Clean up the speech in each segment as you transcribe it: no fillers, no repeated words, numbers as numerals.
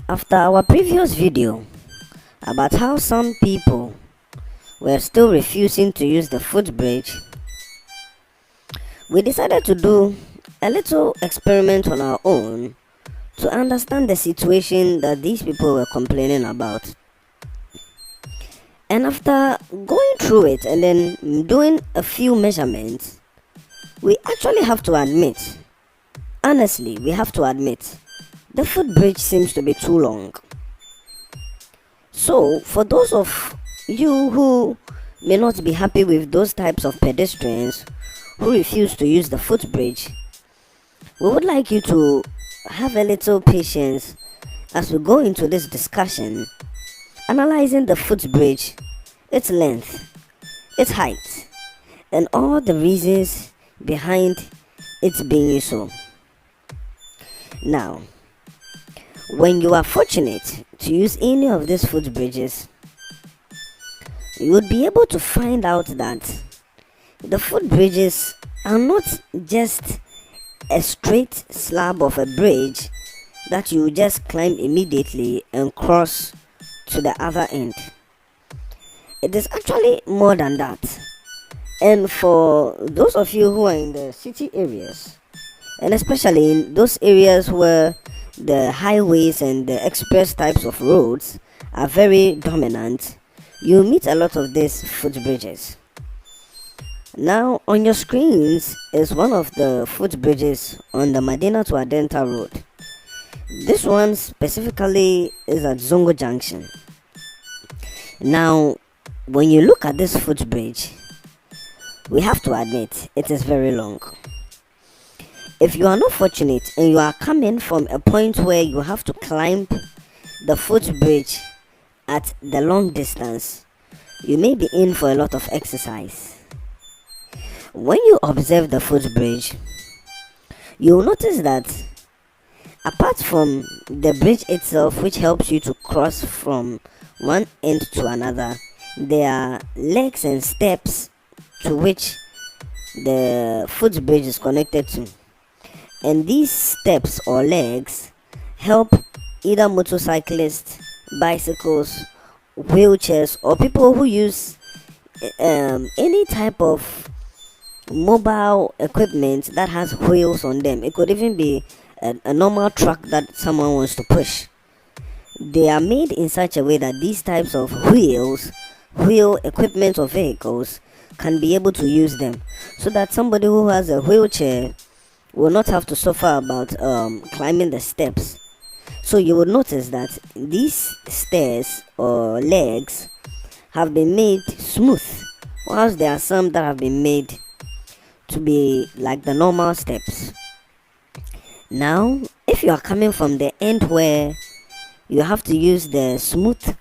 After our previous video about how some people were still refusing to use the footbridge, we decided to do a little experiment on our own to understand the situation that these people were complaining about. And after going through it and then doing a few measurements, we actually have to admit, honestly, we have to admit, the footbridge seems to be too long. So, for those of you who may not be happy with those types of pedestrians who refuse to use the footbridge, we would like you to have a little patience as we go into this discussion, analyzing the footbridge, its length, its height, and all the reasons behind its being so. Now, when you are fortunate to use any of these footbridges, you would be able to find out that the footbridges are not just a straight slab of a bridge that you just climb immediately and cross to the other end. It is actually more than that. And for those of you who are in the city areas, and especially in those areas where the highways and the express types of roads are very dominant, you meet a lot of these footbridges. Now on your screens is one of the footbridges on the Medina to Adenta road. This one specifically is at Zongo Junction. Now when you look at this footbridge, we have to admit it is very long. If you are not fortunate and you are coming from a point where you have to climb the footbridge at the long distance, you may be in for a lot of exercise. When you observe the footbridge, you will notice that apart from the bridge itself, which helps you to cross from one end to another, there are legs and steps to which the footbridge is connected to. And these steps or legs help either motorcyclists, bicycles, wheelchairs, or people who use any type of mobile equipment that has wheels on them. It could even be a normal truck that someone wants to push. They are made in such a way that these types of wheel equipment or vehicles can be able to use them, so that somebody who has a wheelchair will not have to suffer about climbing the steps. So you will notice that these stairs or legs have been made smooth, whilst there are some that have been made to be like the normal steps. Now, if you are coming from the end where you have to use the smooth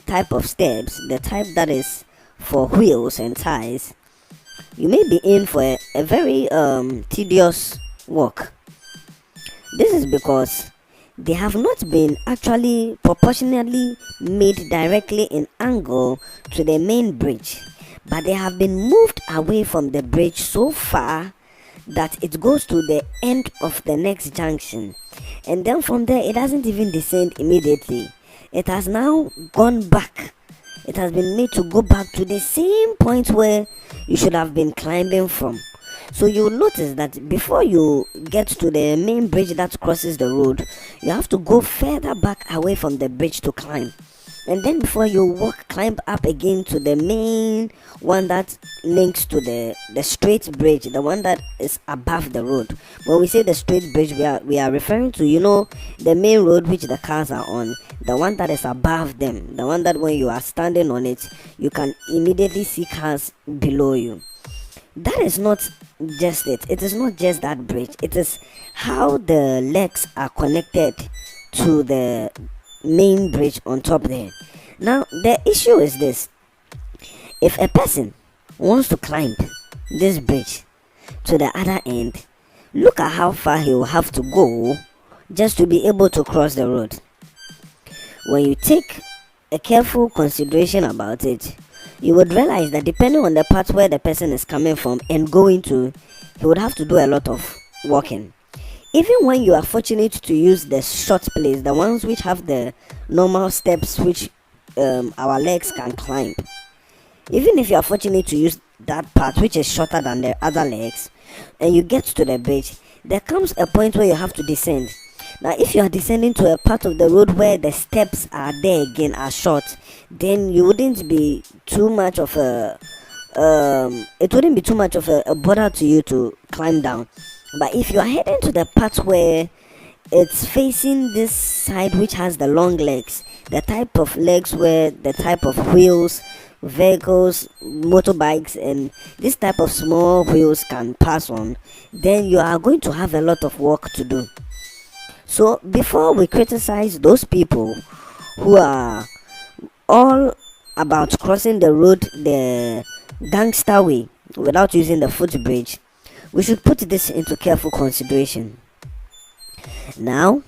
type of steps, the type that is for wheels and tires, you may be in for a very tedious walk. This is because they have not been actually proportionally made directly in angle to the main bridge, but they have been moved away from the bridge so far that it goes to the end of the next junction, and then from there it doesn't even descend immediately. It has now gone back. It has been made to go back to the same point where you should have been climbing from. So you will notice that before you get to the main bridge that crosses the road, you have to go further back away from the bridge to climb. And then before you climb up again to the main one that links to the straight bridge, the one that is above the road. When we say the straight bridge, we are referring to, the main road which the cars are on, the one that is above them, the one that when you are standing on it, you can immediately see cars below you. That is not just it. It is not just that bridge. It is how the legs are connected to the main bridge on top there. Now the issue is this: if a person wants to climb this bridge to the other end, look at how far he will have to go just to be able to cross the road. When you take a careful consideration about it, you would realize that depending on the part where the person is coming from and going to, he would have to do a lot of walking. Even when you are fortunate to use the short place, the ones which have the normal steps which our legs can climb, even if you are fortunate to use that part which is shorter than the other legs, and you get to the bridge, there comes a point where you have to descend. Now, if you are descending to a part of the road where the steps are there again are short, then you wouldn't be too much of a it wouldn't be too much of a bother to you to climb down. But if you are heading to the part where it's facing this side which has the long legs, the type of legs where the type of wheels, vehicles, motorbikes, and this type of small wheels can pass on, then you are going to have a lot of work to do. So before we criticize those people who are all about crossing the road the gangster way without using the footbridge, we should put this into careful consideration. Now,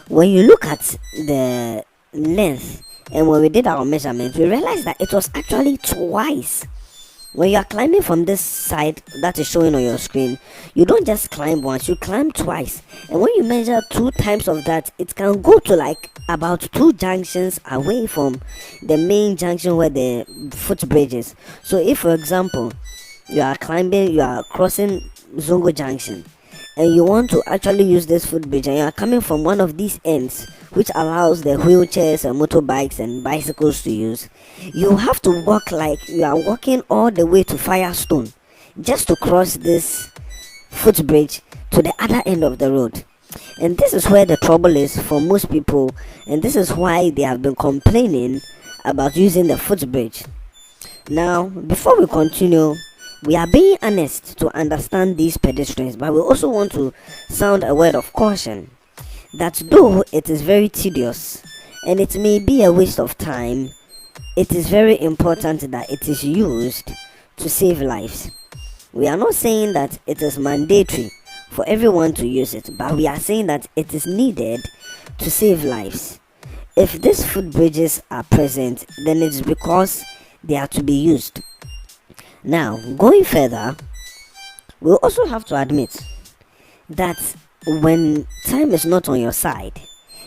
when you look at the length, and when we did our measurements, we realized that it was actually twice. When you are climbing from this side that is showing on your screen, you don't just climb once, you climb twice. And when you measure 2 times of that, it can go to like about 2 junctions away from the main junction where the footbridge is. So if, for example, you are crossing Zongo Junction, and you want to actually use this footbridge, and you are coming from one of these ends which allows the wheelchairs and motorbikes and bicycles to use, you have to walk like you are walking all the way to Firestone just to cross this footbridge to the other end of the road. And this is where the trouble is for most people, and this is why they have been complaining about using the footbridge. Now, before we continue, we are being honest to understand these pedestrians, but we also want to sound a word of caution that though it is very tedious and it may be a waste of time, it is very important that it is used to save lives. We are not saying that it is mandatory for everyone to use it, but we are saying that it is needed to save lives. If these footbridges are present, then it's because they are to be used. Now, going further, we also have to admit that when time is not on your side,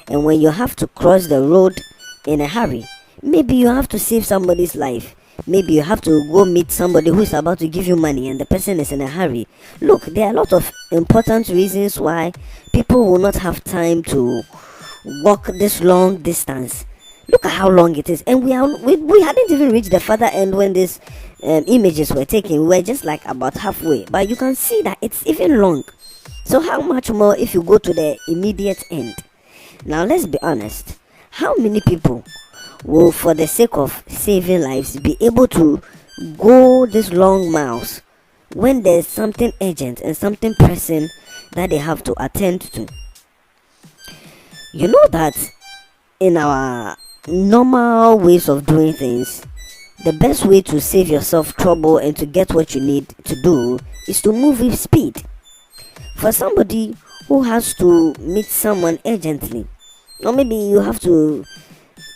and when you have to cross the road in a hurry, maybe you have to save somebody's life, maybe you have to go meet somebody who is about to give you money and the person is in a hurry. Look, there are a lot of important reasons why people will not have time to walk this long distance. Look at how long it is, and we hadn't even reached the further end when these images were taken. We were just like about halfway, but you can see that it's even long. So how much more if you go to the immediate end? Now let's be honest, how many people will, for the sake of saving lives, be able to go these long miles when there's something urgent and something pressing that they have to attend to? You know that in our normal ways of doing things, the best way to save yourself trouble and to get what you need to do is to move with speed. For somebody who has to meet someone urgently, or maybe you have to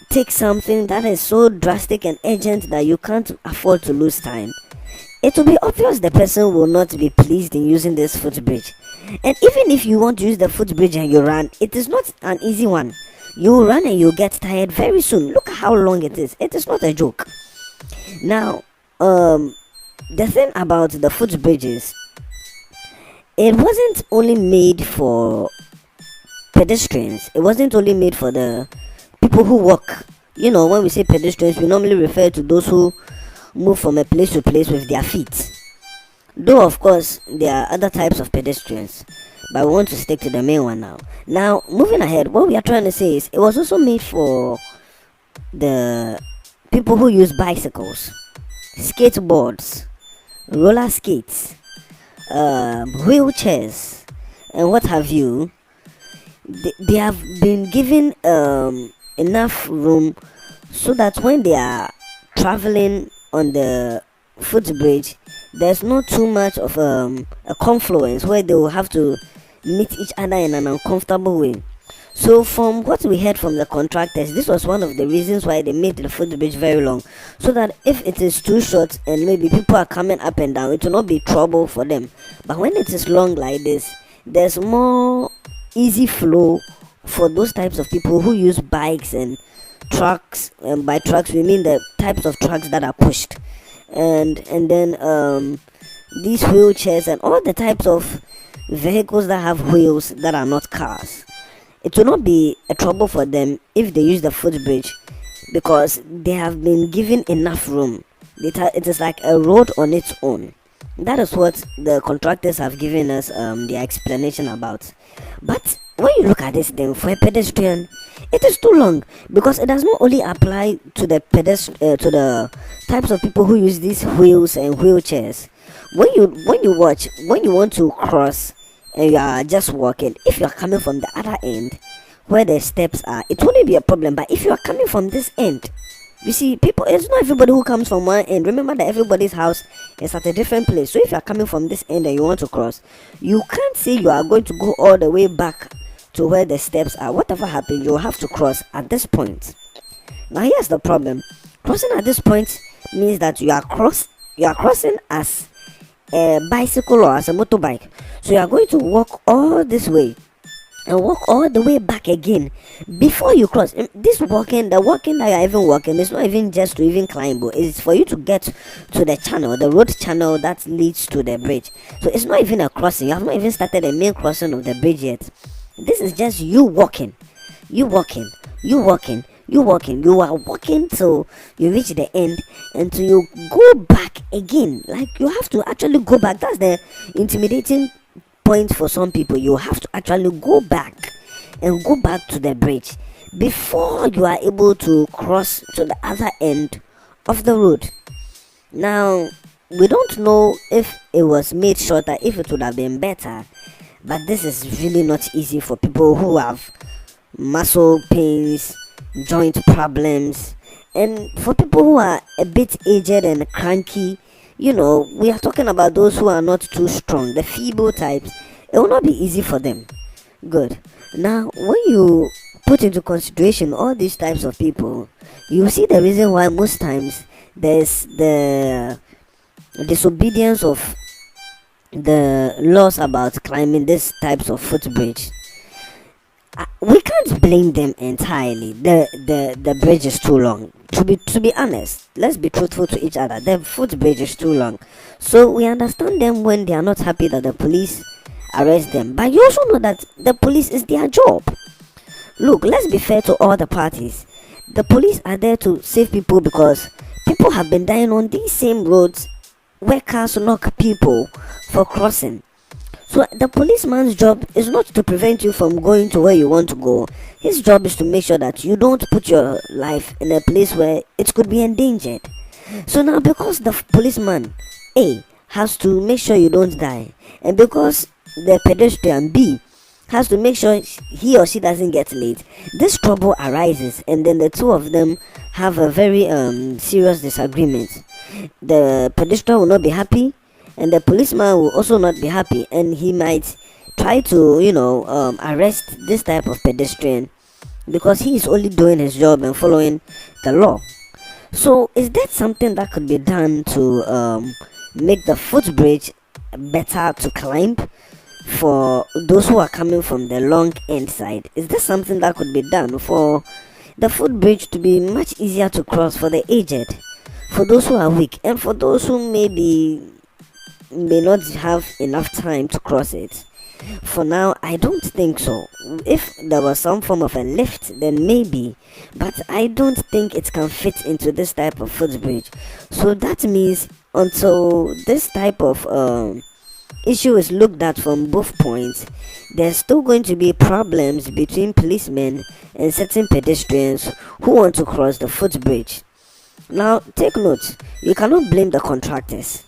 take something that is so drastic and urgent that you can't afford to lose time, it will be obvious the person will not be pleased in using this footbridge. And even if you want to use the footbridge and you run, it is not an easy one. You run and you get tired very soon. Look at how long it is. It is not a joke. Now, the thing about the footbridges, it wasn't only made for pedestrians. It wasn't only made for the people who walk. You know, when we say pedestrians, we normally refer to those who move from a place to place with their feet. Though, of course, there are other types of pedestrians, but we want to stick to the main one now. Now, moving ahead, what we are trying to say is it was also made for the people who use bicycles, skateboards, roller skates, wheelchairs, and what have you. They have been given enough room so that when they are traveling on the footbridge, there's not too much of a confluence where they will have to meet each other in an uncomfortable way. So from what we heard from the contractors, this was one of the reasons why they made the footbridge very long, so that if it is too short and maybe people are coming up and down, it will not be trouble for them. But when it is long like this, there's more easy flow for those types of people who use bikes and trucks. And by trucks we mean the types of trucks that are pushed, and then these wheelchairs and all the types of vehicles that have wheels that are not cars. It will not be a trouble for them if they use the footbridge, because they have been given enough room. It is like a road on its own. That is what the contractors have given us their explanation about. But when you look at this thing, for a pedestrian, it is too long, because it does not only apply to the to the types of people who use these wheels and wheelchairs. When you want to cross and you are just walking, if you are coming from the other end where the steps are, it won't be a problem. But if you are coming from this end, you see, people, it's not everybody who comes from one end. Remember that everybody's house is at a different place. So if you are coming from this end and you want to cross, you can't say you are going to go all the way back to where the steps are. Whatever happens, you will have to cross at this point. Now here's the problem. Crossing at this point means that you are crossing as a bicycle or as a motorbike. So you are going to walk all this way and walk all the way back again before you cross. The walking that you are even walking is not even just to even climb, but it's for you to get to the channel, the road channel that leads to the bridge. So it's not even a crossing. You have not even started the main crossing of the bridge yet. This is just you walking. You are walking till you reach the end, until you go back again. Like, you have to actually go back. That's the intimidating point for some people. You have to actually go back to the bridge before you are able to cross to the other end of the road. Now, we don't know if it was made shorter, if it would have been better, but this is really not easy for people who have muscle pains, joint problems, and for people who are a bit aged and cranky. We are talking about those who are not too strong, the feeble types. It will not be easy for them. Good. Now, when you put into consideration all these types of people, you see the reason why most times there's the disobedience of the laws about climbing these types of footbridge. We can't blame them entirely. The bridge is too long. To be honest, let's be truthful to each other. The footbridge is too long. So we understand them when they are not happy that the police arrest them. But you also know that the police is their job. Look, let's be fair to all the parties. The police are there to save people, because people have been dying on these same roads where cars knock people for crossing. So the policeman's job is not to prevent you from going to where you want to go. His job is to make sure that you don't put your life in a place where it could be endangered. So now, because the policeman A has to make sure you don't die, and because the pedestrian B has to make sure he or she doesn't get late, this trouble arises, and then the two of them have a very serious disagreement. The pedestrian will not be happy, and the policeman will also not be happy, and he might try to arrest this type of pedestrian because he is only doing his job and following the law. So is that something that could be done to make the footbridge better to climb for those who are coming from the long end side? Is there something that could be done for the footbridge to be much easier to cross for the aged, for those who are weak, and for those who may not have enough time to cross it? For now, I don't think so. If there was some form of a lift, then maybe, but I don't think it can fit into this type of footbridge. So that means until this type of issue is looked at from both points, there's still going to be problems between policemen and certain pedestrians who want to cross the footbridge. Now, take note, you cannot blame the contractors.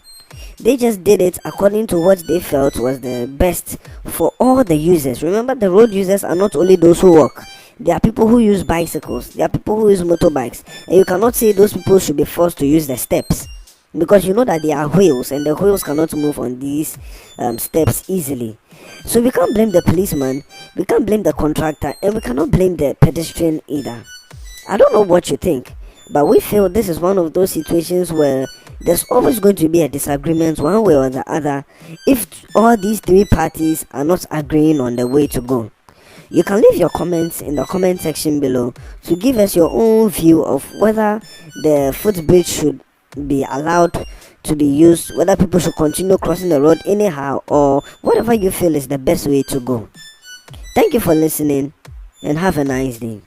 They just did it according to what they felt was the best for all the users. Remember, the road users are not only those who walk. There are people who use bicycles. There are people who use motorbikes. And you cannot say those people should be forced to use the steps, because you know that there are wheels, and the wheels cannot move on these steps easily. So we can't blame the policeman, we can't blame the contractor, and we cannot blame the pedestrian either. I don't know what you think, but we feel this is one of those situations where there's always going to be a disagreement one way or the other if all these three parties are not agreeing on the way to go. You can leave your comments in the comment section below to give us your own view of whether the footbridge should be allowed to be used, whether people should continue crossing the road anyhow, or whatever you feel is the best way to go. Thank you for listening and have a nice day.